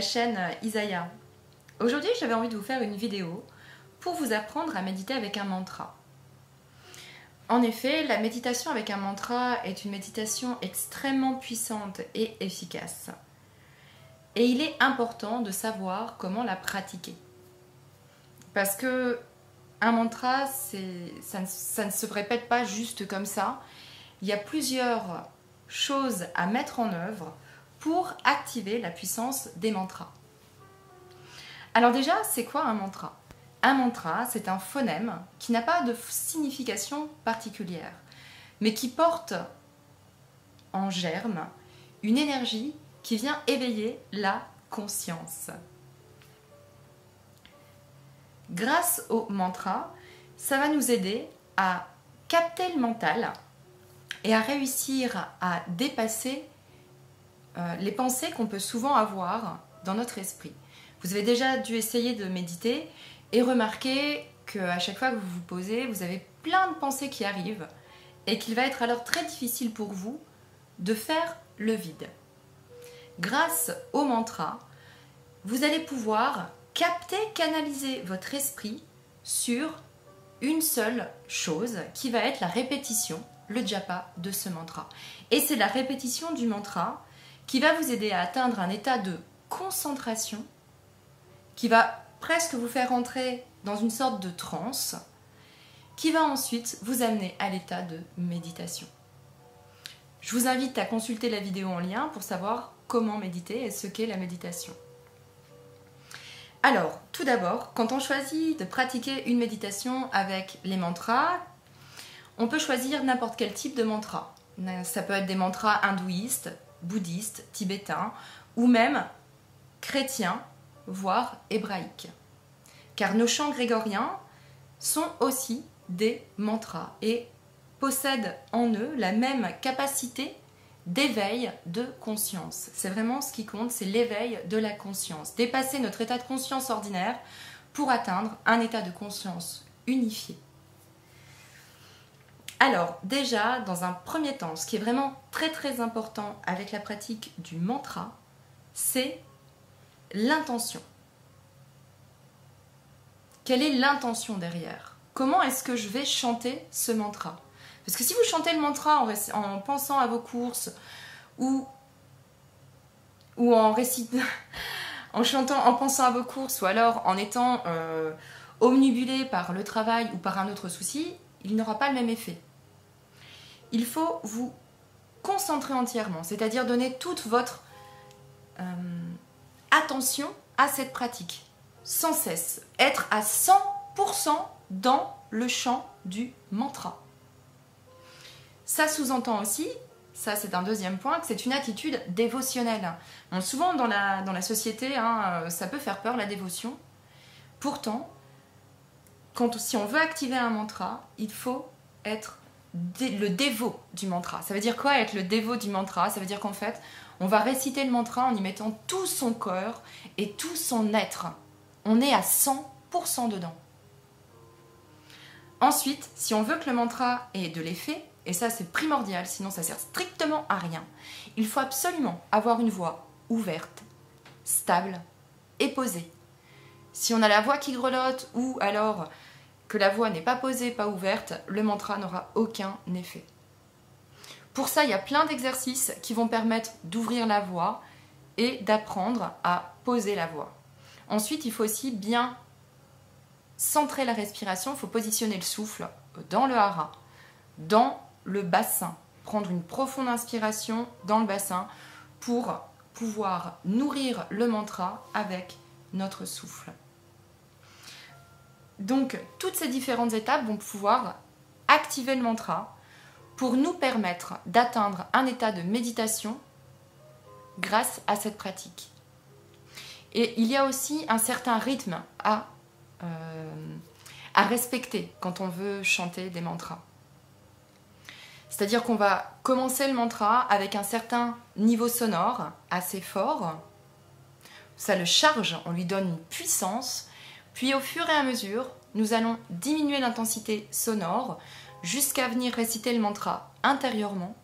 chaîne Isaya. Aujourd'hui, j'avais envie de vous faire une vidéo pour vous apprendre à méditer avec un mantra. En effet, la méditation avec un mantra est une méditation extrêmement puissante et efficace. Et il est important de savoir comment la pratiquer. Parce que un mantra, ça ne se répète pas juste comme ça. Il y a plusieurs choses à mettre en œuvre pour activer la puissance des mantras. Alors déjà, c'est quoi un mantra ? Un mantra, c'est un phonème qui n'a pas de signification particulière, mais qui porte en germe une énergie qui vient éveiller la conscience. Grâce au mantra, ça va nous aider à capter le mental et à réussir à dépasser les pensées qu'on peut souvent avoir dans notre esprit. Vous avez déjà dû essayer de méditer et remarquer qu'à chaque fois que vous vous posez, vous avez plein de pensées qui arrivent et qu'il va être alors très difficile pour vous de faire le vide. Grâce au mantra, vous allez pouvoir capter, canaliser votre esprit sur une seule chose qui va être la répétition, le japa de ce mantra. Et c'est la répétition du mantra qui va vous aider à atteindre un état de concentration qui va presque vous faire entrer dans une sorte de transe qui va ensuite vous amener à l'état de méditation. Je vous invite à consulter la vidéo en lien pour savoir comment méditer et ce qu'est la méditation. Alors, tout d'abord, quand on choisit de pratiquer une méditation avec les mantras, on peut choisir n'importe quel type de mantra. Ça peut être des mantras hindouistes, bouddhistes, tibétains ou même chrétiens, voire hébraïques. Car nos chants grégoriens sont aussi des mantras et possèdent en eux la même capacité d'éveil de conscience. C'est vraiment ce qui compte, c'est l'éveil de la conscience. Dépasser notre état de conscience ordinaire pour atteindre un état de conscience unifié. Alors déjà, dans un premier temps, ce qui est vraiment très important avec la pratique du mantra, c'est l'intention. Quelle est l'intention derrière ? Comment est-ce que je vais chanter ce mantra ? Parce que si vous chantez le mantra en pensant à vos courses ou en pensant à vos courses ou alors en étant omnibulé par le travail ou par un autre souci, il n'aura pas le même effet. Il faut vous concentrer entièrement, c'est-à-dire donner toute votre attention à cette pratique, sans cesse, être à 100% dans le chant du mantra. Ça sous-entend aussi, ça c'est un deuxième point, que c'est une attitude dévotionnelle. Bon, souvent dans la société, ça peut faire peur la dévotion. Pourtant, si on veut activer un mantra, il faut être le dévot du mantra. Ça veut dire quoi être le dévot du mantra ? Ça veut dire qu'en fait, on va réciter le mantra en y mettant tout son cœur et tout son être. On est à 100% dedans. Ensuite, si on veut que le mantra ait de l'effet, et ça c'est primordial, sinon ça sert strictement à rien, il faut absolument avoir une voix ouverte, stable et posée. Si on a la voix qui grelotte ou alors que la voix n'est pas posée, pas ouverte, le mantra n'aura aucun effet. Pour ça, il y a plein d'exercices qui vont permettre d'ouvrir la voix et d'apprendre à poser la voix. Ensuite, il faut aussi bien centrer la respiration, il faut positionner le souffle dans le hara, dans le bassin, prendre une profonde inspiration dans le bassin pour pouvoir nourrir le mantra avec notre souffle. Donc, toutes ces différentes étapes vont pouvoir activer le mantra pour nous permettre d'atteindre un état de méditation grâce à cette pratique. Et il y a aussi un certain rythme à respecter quand on veut chanter des mantras. C'est-à-dire qu'on va commencer le mantra avec un certain niveau sonore assez fort. Ça le charge, on lui donne une puissance. Puis au fur et à mesure, nous allons diminuer l'intensité sonore jusqu'à venir réciter le mantra intérieurement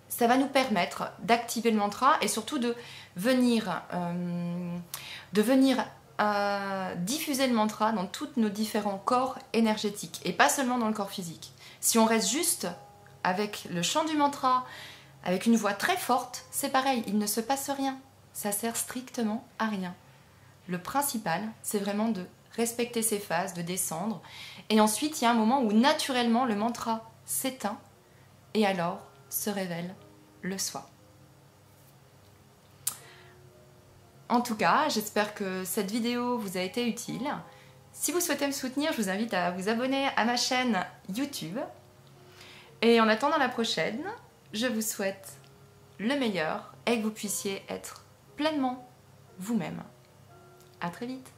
ça va nous permettre d'activer le mantra et surtout de venir, diffuser le mantra dans tous nos différents corps énergétiques et pas seulement dans le corps physique. Si on reste juste avec le chant du mantra, avec une voix très forte, c'est pareil, il ne se passe rien. Ça sert strictement à rien. Le principal, c'est vraiment de respecter ses phases, de descendre. Et ensuite, il y a un moment où naturellement le mantra s'éteint et alors se révèle le soi. En tout cas, j'espère que cette vidéo vous a été utile. Si vous souhaitez me soutenir, je vous invite à vous abonner à ma chaîne YouTube. Et en attendant la prochaine, je vous souhaite le meilleur et que vous puissiez être pleinement vous-même. À très vite.